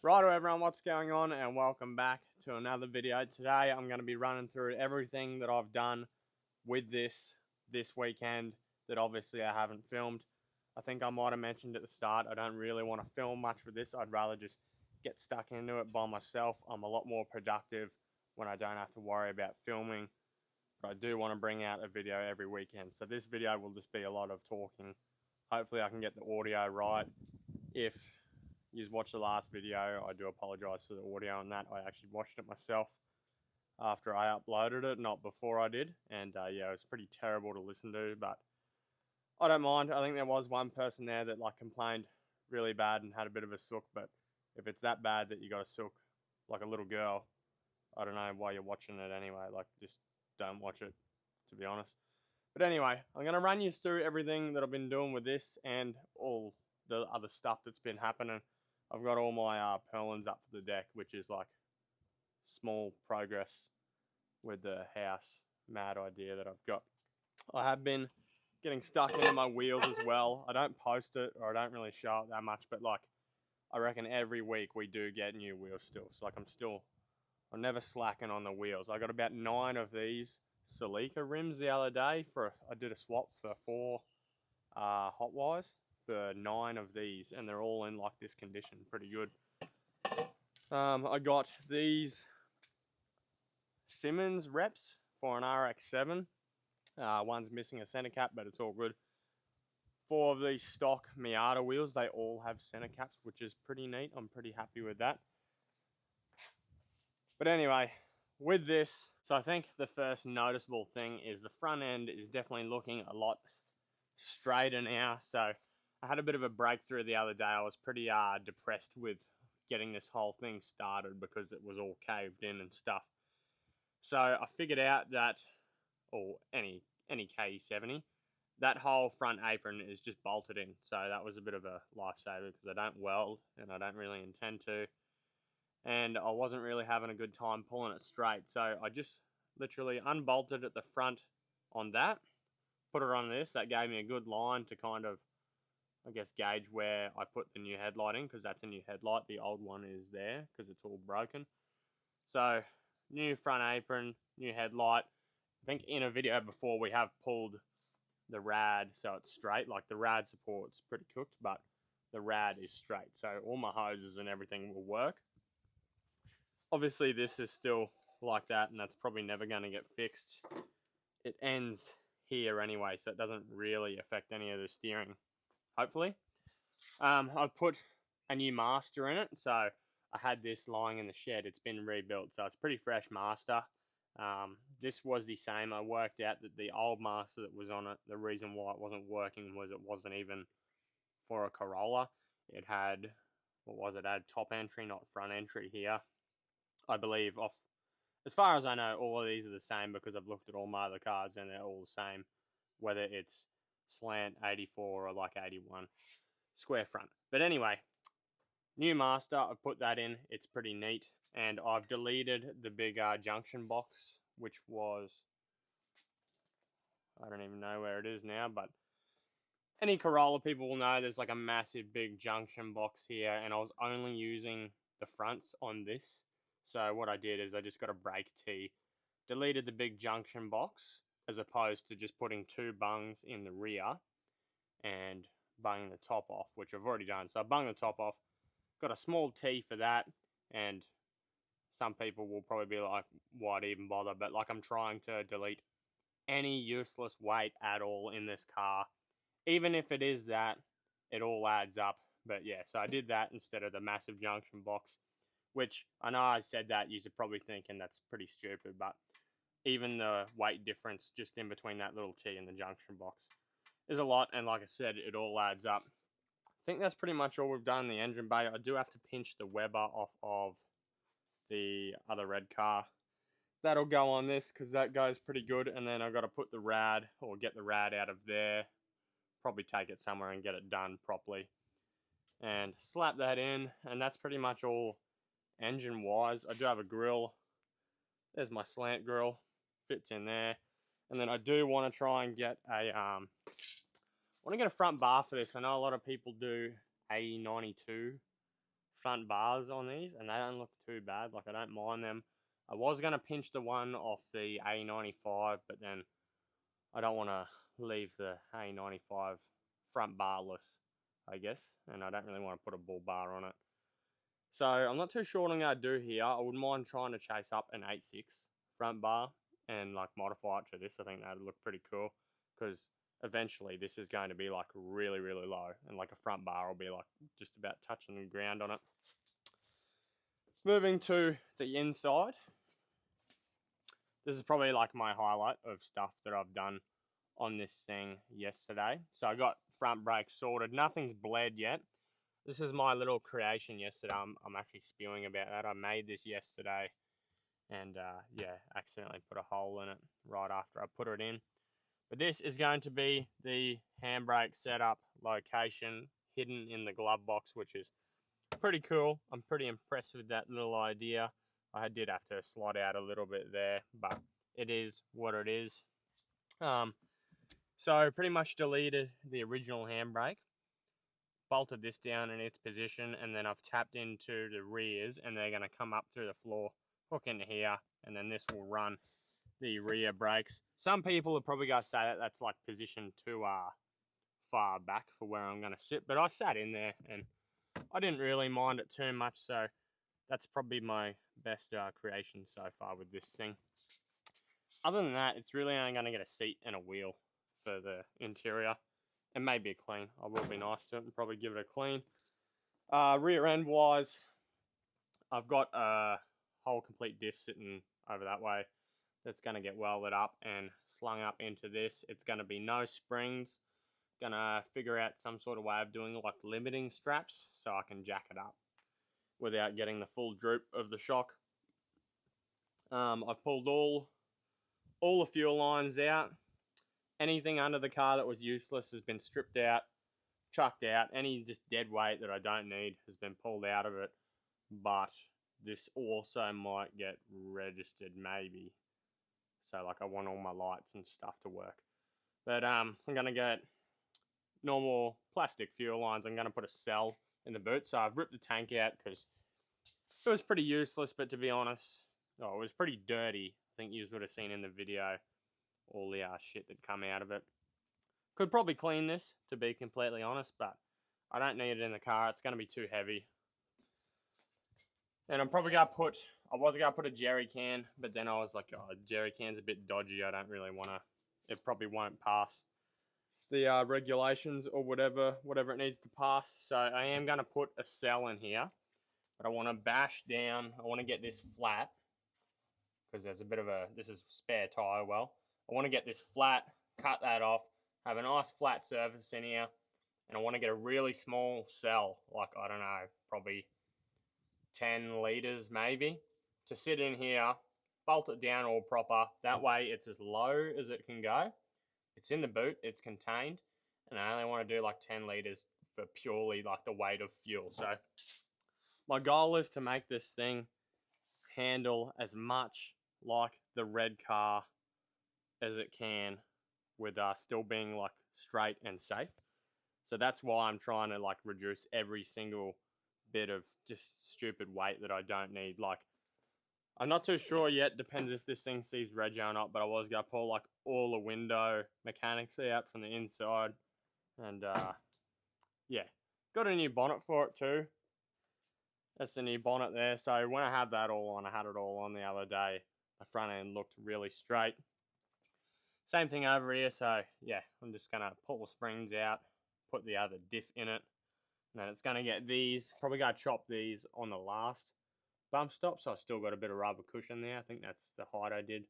Righto everyone, what's going on, and welcome back to another video. Today I'm going to be running through everything that I've done with this weekend that obviously I haven't filmed. I think I might have mentioned at the start, I don't really want to film much with this. I'd rather just get stuck into it by myself. I'm a lot more productive when I don't have to worry about filming, but I do want to bring out a video every weekend. So this video will just be a lot of talking. Hopefully I can get the audio right. If you watched the last video, I do apologize for the audio on that. I actually watched it myself after I uploaded it, not before I did. And yeah, it was pretty terrible to listen to, but I don't mind. I think there was one person there that like complained really bad and had a bit of a sook, but if it's that bad that you got a sook like a little girl, I don't know why you're watching it anyway. Like, just don't watch it, to be honest. But anyway, I'm going to run you through everything that I've been doing with this and all the other stuff that's been happening. I've got all my purlins up for the deck, which is like small progress with the house mad idea that I've got. I have been getting stuck into my wheels as well. I don't post it, or I don't really show it that much, but like I reckon every week we do get new wheels still. So like I'm never slacking on the wheels. I got about 9 of these Celica rims the other day I did a swap for 4 hot wires for 9 of these, and they're all in like this condition, pretty good. I got these Simmons reps for an RX-7. One's missing a center cap, but it's all good. 4 of these stock Miata wheels, they all have center caps, which is pretty neat. I'm pretty happy with that. But anyway, with this, so I think the first noticeable thing is the front end is definitely looking a lot straighter now. So I had a bit of a breakthrough the other day. I was pretty depressed with getting this whole thing started because it was all caved in and stuff. So I figured out that, or any KE70, that whole front apron is just bolted in. So that was a bit of a lifesaver because I don't weld and I don't really intend to. And I wasn't really having a good time pulling it straight. So I just literally unbolted at the front on that, put it on this. That gave me a good line to kind of, I guess, gauge where I put the new headlight in, because that's a new headlight. The old one is there because it's all broken. So new front apron, new headlight. I think in a video before we have pulled the rad so it's straight. Like the rad support's pretty cooked, but the rad is straight. So all my hoses and everything will work. Obviously this is still like that, and that's probably never going to get fixed. It ends here anyway, so it doesn't really affect any of the steering, hopefully. I've put a new master in it, so I had this lying in the shed. It's been rebuilt, so it's pretty fresh master. This was the same. I worked out that the old master that was on it, the reason why it wasn't working was it wasn't even for a Corolla. It had, what was it? It had top entry, not front entry here. I believe, as far as I know, all of these are the same because I've looked at all my other cars and they're all the same, whether it's slant 84 or like 81 square front. But anyway, new master, I've put that in. It's pretty neat. And I've deleted the big junction box, which was, I don't even know where it is now, but any Corolla people will know there's like a massive big junction box here, and I was only using the fronts on this. So what I did is I just got a brake tee, deleted the big junction box, as opposed to just putting 2 bungs in the rear and bunging the top off, which I've already done. So I bunged the top off, got a small tee for that, and some people will probably be like, why'd even bother? But like, I'm trying to delete any useless weight at all in this car. Even if it is that, it all adds up. But yeah, so I did that instead of the massive junction box, which I know I said that, you're probably thinking that's pretty stupid, but even the weight difference just in between that little T and the junction box is a lot, and like I said, it all adds up. I think that's pretty much all we've done in the engine bay. I do have to pinch the Weber off of the other red car. That'll go on this because that goes pretty good, and then I've got to put the rad, or get the rad out of there, probably take it somewhere and get it done properly, and slap that in, and that's pretty much all engine wise. I do have a grill. There's my slant grill, fits in there. And then I do want to try and get a front bar for this. I know a lot of people do A92 front bars on these, and they don't look too bad. Like, I don't mind them. I was going to pinch the one off the A95, but then I don't want to leave the A95 front barless, I guess, and I don't really want to put a bull bar on it. So I'm not too sure what I'm going to do here. I wouldn't mind trying to chase up an 8.6 front bar and like modify it to this. I think that would look pretty cool, because eventually this is going to be like really, really low, and like a front bar will be like just about touching the ground on it. Moving to the inside. This is probably like my highlight of stuff that I've done on this thing yesterday. So I got front brakes sorted. Nothing's bled yet. This is my little creation yesterday. I'm actually spewing about that. I made this yesterday, and yeah, accidentally put a hole in it right after I put it in. But this is going to be the handbrake setup location hidden in the glove box, which is pretty cool. I'm pretty impressed with that little idea. I did have to slide out a little bit there, but it is what it is. So pretty much deleted the original handbrake, bolted this down in its position, and then I've tapped into the rears, and they're going to come up through the floor, hook into here, and then this will run the rear brakes. Some people are probably going to say that that's like position too far back for where I'm going to sit, but I sat in there and I didn't really mind it too much, so that's probably my best creation so far with this thing. Other than that, it's really only going to get a seat and a wheel for the interior, and maybe a clean. I will be nice to it and probably give it a clean. Rear end wise, I've got a whole complete diff sitting over that way that's going to get welded up and slung up into this. It's going to be no springs. Gonna figure out some sort of way of doing like limiting straps so I can jack it up without getting the full droop of the shock. I've pulled all the fuel lines out. Anything under the car that was useless has been stripped out, chucked out. Any just dead weight that I don't need has been pulled out of it. But this also might get registered maybe. So like I want all my lights and stuff to work. But I'm gonna get normal plastic fuel lines. I'm going to put a cell in the boot. So I've ripped the tank out because it was pretty useless, but to be honest, it was pretty dirty. I think you would have seen in the video all the shit that come out of it. Could probably clean this, to be completely honest, but I don't need it in the car. It's going to be too heavy. And I'm probably going to put, I was going to put a jerry can, but then I was like, oh, jerry can's a bit dodgy. I don't really want to, it probably won't pass the regulations or whatever it needs to pass. So I am going to put a cell in here, but I want to bash down. I want to get this flat because there's a bit of a, this is spare tire well. I want to get this flat, cut that off, have a nice flat surface in here, and I want to get a really small cell, like, I don't know, probably 10 litres maybe, to sit in here, bolt it down all proper. That way it's as low as it can go. It's in the boot, it's contained, and I only want to do like 10 litres for purely like the weight of fuel. So my goal is to make this thing handle as much like the red car as it can with still being like straight and safe. So that's why I'm trying to like reduce every single bit of just stupid weight that I don't need. Like, I'm not too sure yet, depends if this thing sees reg or not, but I was going to pull like all the window mechanics out from the inside. And yeah, got a new bonnet for it too. That's the new bonnet there. So when I had that all on, I had it all on the other day, the front end looked really straight. Same thing over here. So yeah, I'm just going to pull the springs out, put the other diff in it. And then it's going to get these, probably going to chop these on the last bump stop, so I still got a bit of rubber cushion there. I think that's the height I did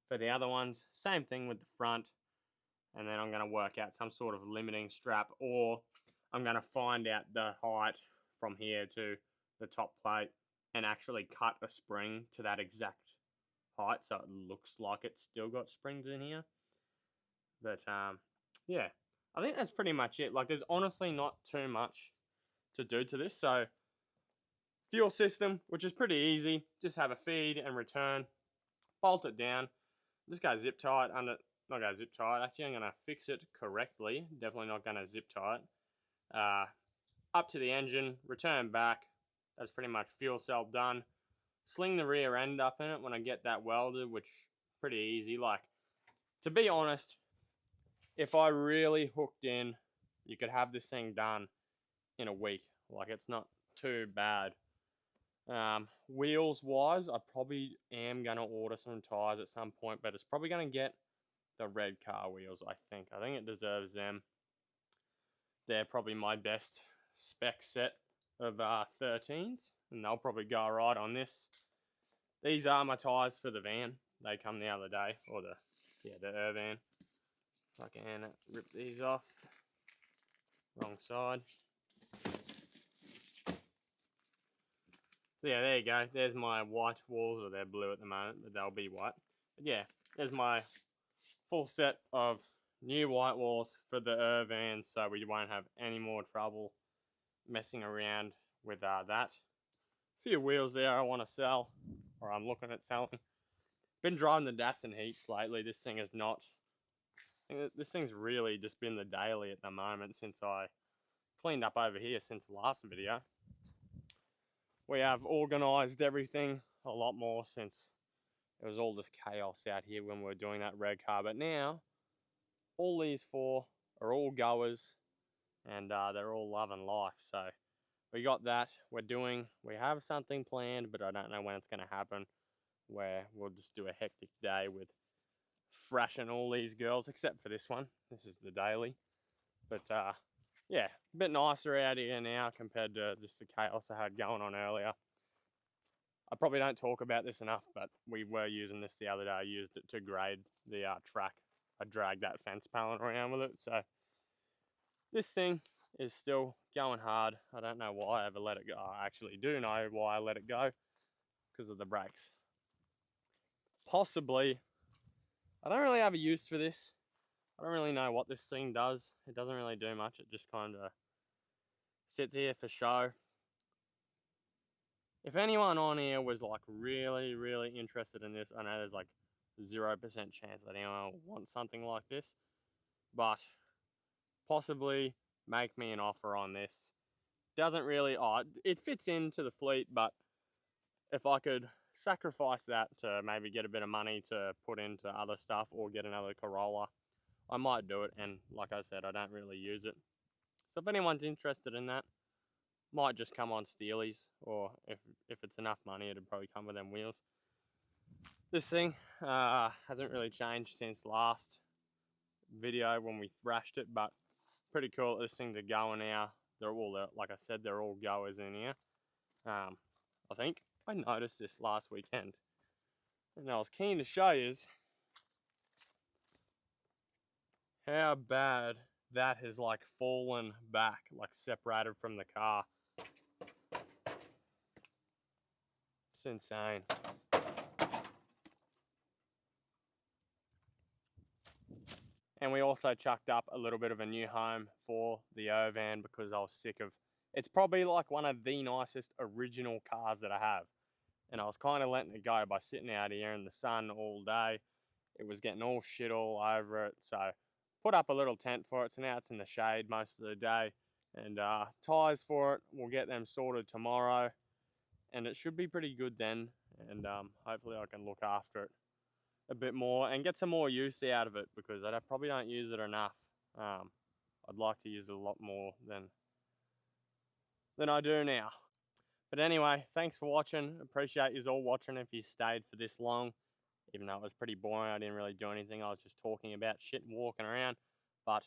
for the other ones. Same thing with the front, and then I'm going to work out some sort of limiting strap, or I'm going to find out the height from here to the top plate and actually cut a spring to that exact height so it looks like it's still got springs in here. But yeah, I think that's pretty much it. Like, there's honestly not too much to do to this. So fuel system, which is pretty easy, just have a feed and return, bolt it down, just go zip tie it under, not go zip tie it, actually I'm going to fix it correctly, definitely not going to zip tie it, up to the engine, return back, That's pretty much fuel cell done. Sling the rear end up in it when I get that welded, which is pretty easy. Like, to be honest, if I really hooked in, you could have this thing done in a week. Like, it's not too bad. Wheels wise, I probably am going to order some tires at some point, but it's probably going to get the red car wheels. I think it deserves them. They're probably my best spec set of 13s, and they'll probably go right on this. These are my tires for the van. They come the other day, or the Irvan. If I can rip these off. Wrong side. So yeah, there you go. There's my white walls, or they're blue at the moment, but they'll be white. But yeah, there's my full set of new white walls for the Irvan, so we won't have any more trouble messing around with that. A few wheels there I want to sell, or I'm looking at selling. Been driving the Datsun heats lately. This thing is not. This thing's really just been the daily at the moment since I cleaned up over here since the last video. We have organised everything a lot more since it was all just chaos out here when we were doing that red car. But now, all these four are all goers, and they're all loving life. So we got that. We have something planned, but I don't know when it's going to happen, where we'll just do a hectic day with thrashing all these girls, except for this one. This is the daily. But yeah, a bit nicer out here now compared to just the chaos I had going on earlier. I probably don't talk about this enough, but we were using this the other day. I used it to grade the track. I dragged that fence pallet around with it. So this thing is still going hard. I don't know why I ever let it go. I actually do know why I let it go, because of the brakes. Possibly, I don't really have a use for this. I don't really know what this thing does. It doesn't really do much. It just kind of sits here for show. If anyone on here was like really, really interested in this, I know there's like 0% chance that anyone will want something like this, but possibly make me an offer on this. Doesn't really, it fits into the fleet, but if I could sacrifice that to maybe get a bit of money to put into other stuff or get another Corolla, I might do it. And like I said, I don't really use it. So if anyone's interested in that, might just come on Steelies, or if it's enough money, it'd probably come with them wheels. This thing hasn't really changed since last video when we thrashed it, but pretty cool that this thing's a goer now. They're all, like I said, they're all goers in here. I think I noticed this last weekend, and I was keen to show you how bad that has like fallen back, like separated from the car. It's insane. And we also chucked up a little bit of a new home for the Irvan because I was sick of, it's probably like one of the nicest original cars that I have. And I was kind of letting it go by sitting out here in the sun all day. It was getting all shit all over it. So put up a little tent for it. So now it's in the shade most of the day. And tyres for it, we'll get them sorted tomorrow. And it should be pretty good then. And hopefully I can look after it a bit more and get some more use out of it, because I probably don't use it enough. I'd like to use it a lot more than I do now. But anyway, thanks for watching. Appreciate you all watching if you stayed for this long. Even though it was pretty boring, I didn't really do anything. I was just talking about shit and walking around. But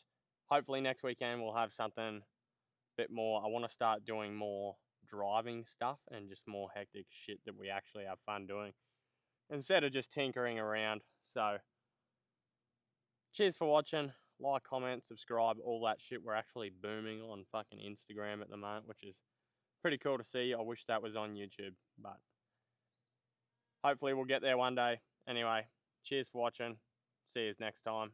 hopefully next weekend we'll have something a bit more. I want to start doing more driving stuff and just more hectic shit that we actually have fun doing, instead of just tinkering around. So cheers for watching. Like, comment, subscribe, all that shit. We're actually booming on fucking Instagram at the moment, which is pretty cool to see. I wish that was on YouTube, but hopefully we'll get there one day. Anyway, cheers for watching. See you next time.